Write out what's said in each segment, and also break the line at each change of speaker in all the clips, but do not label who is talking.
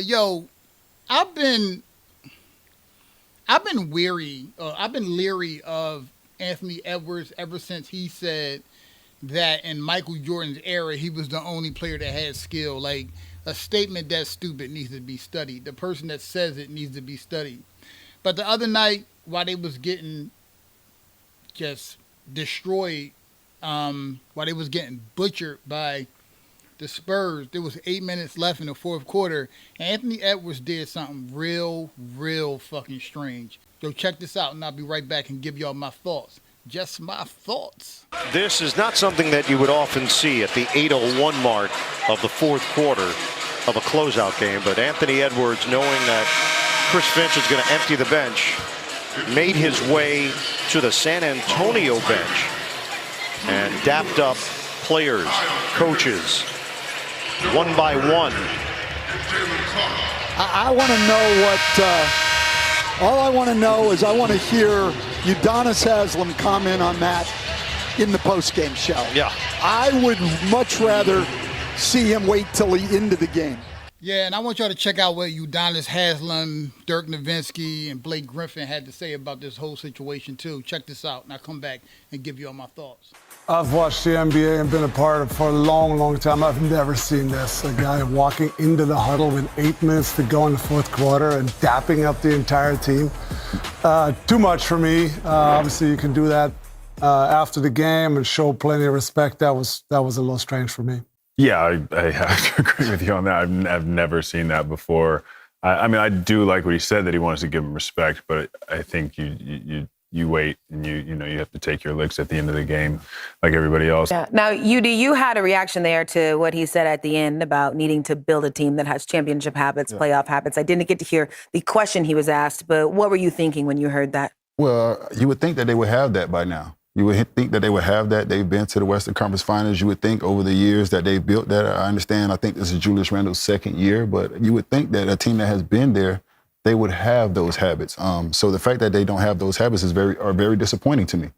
Yo, I've been weary. I've been leery of Anthony Edwards ever since he said that in Michael Jordan's era he was the only player that had skill. Like a statement that's stupid needs to be studied. The person that says it needs to be studied. But the other night, while they was getting just destroyed, while they was getting butchered by the Spurs, there was 8 minutes left in the fourth quarter. And Anthony Edwards did something real fucking strange. Yo, check this out, and I'll be right back and give y'all my thoughts. Just my thoughts.
This is not something that you would often see at the 8:01 mark of the fourth quarter of a closeout game. But Anthony Edwards, knowing that Chris Finch is going to empty the bench, made his way to the San Antonio bench and dapped up players, coaches, one by one.
I want to know what, all I want to know is I want to hear Udonis Haslem comment on that in the postgame show.
Yeah.
I would much rather see him wait till the end of the game.
Yeah, and I want y'all to check out what Udonis Haslem, Dirk Nowitzki, and Blake Griffin had to say about this whole situation, too. Check this out, and I'll come back and give you all my thoughts.
I've watched the NBA and been a part of it for a long time. I've never seen this. A guy walking into the huddle with 8 minutes to go in the fourth quarter and dapping up the entire team. Too much for me. Obviously, you can do that after the game and show plenty of respect. That was a little strange for me.
Yeah, I have to agree with you on that. I've never seen that before. I mean, I do like what he said, that he wants to give him respect, but I think you wait and you have to take your licks at the end of the game like everybody else.
Yeah. Now, you had a reaction there to what he said at the end about needing to build a team that has championship habits, playoff habits. I didn't get to hear the question he was asked, but what were you thinking when you heard that?
Well, you would think that they would have that by now. You would think that they would have that. They've been to the Western Conference Finals. You would think over the years that they built that. I understand. I think this is Julius Randle's second year, but you would think that a team that has been there, they would have those habits. So the fact that they don't have those habits are very disappointing to me.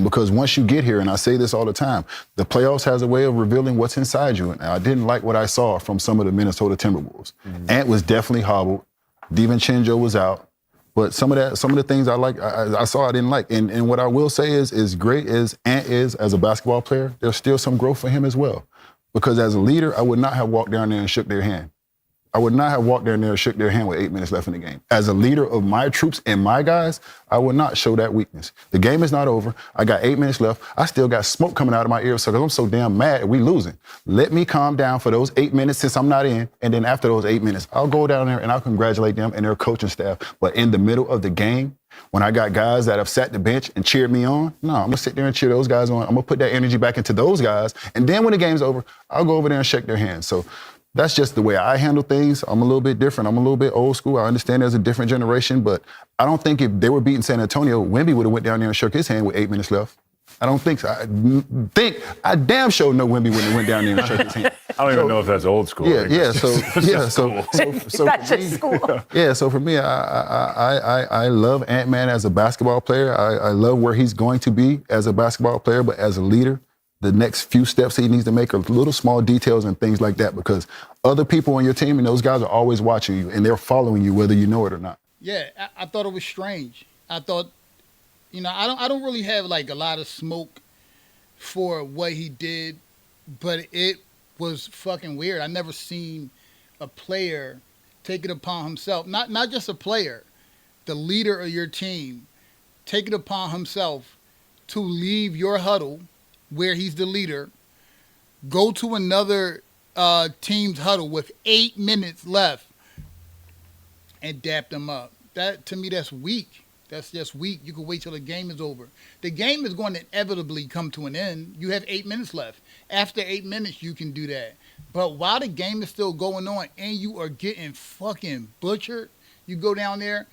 Because once you get here, and I say this all the time, the playoffs has a way of revealing what's inside you. And I didn't like what I saw from some of the Minnesota Timberwolves. Ant was definitely hobbled. DiVincenzo was out. But some of the things I saw I didn't like. And what I will say is great as Ant is as a basketball player, there's still some growth for him as well. Because as a leader, I would not have walked down there and shook their hand. I would not have walked down there and shook their hand with 8 minutes left in the game. As a leader of my troops and my guys, I would not show that weakness. The game is not over. I got 8 minutes left. I still got smoke coming out of my ears because I'm so damn mad we losing. Let me calm down for those 8 minutes since I'm not in, and then after those 8 minutes, I'll go down there and I'll congratulate them and their coaching staff. But in the middle of the game, when I got guys that have sat the bench and cheered me on, no, I'm going to sit there and cheer those guys on. I'm going to put that energy back into those guys, and then when the game's over, I'll go over there and shake their hands. So that's just the way I handle things. I'm a little bit different. I'm a little bit old school. I understand there's a different generation, but I don't think if they were beating San Antonio, Wemby would have went down there and shook his hand with 8 minutes left. I don't think so. I damn sure know Wemby wouldn't have went down there and shook his hand.
I don't even know if that's old school.
So
That's just school.
Yeah, so for me, I love Ant-Man as a basketball player. I love where he's going to be as a basketball player, but as a leader, the next few steps he needs to make are little small details and things like that, because other people on your team and those guys are always watching you and they're following you whether you know it or not.
Yeah, I thought it was strange. I thought, I don't really have like a lot of smoke for what he did, but it was fucking weird. I never seen a player take it upon himself, not just a player, the leader of your team, take it upon himself to leave your huddle where he's the leader, go to another team's huddle with 8 minutes left and dap them up. That, to me, that's weak. That's just weak. You can wait till the game is over. The game is going to inevitably come to an end. You have 8 minutes left. After 8 minutes, you can do that. But while the game is still going on and you are getting fucking butchered, you go down there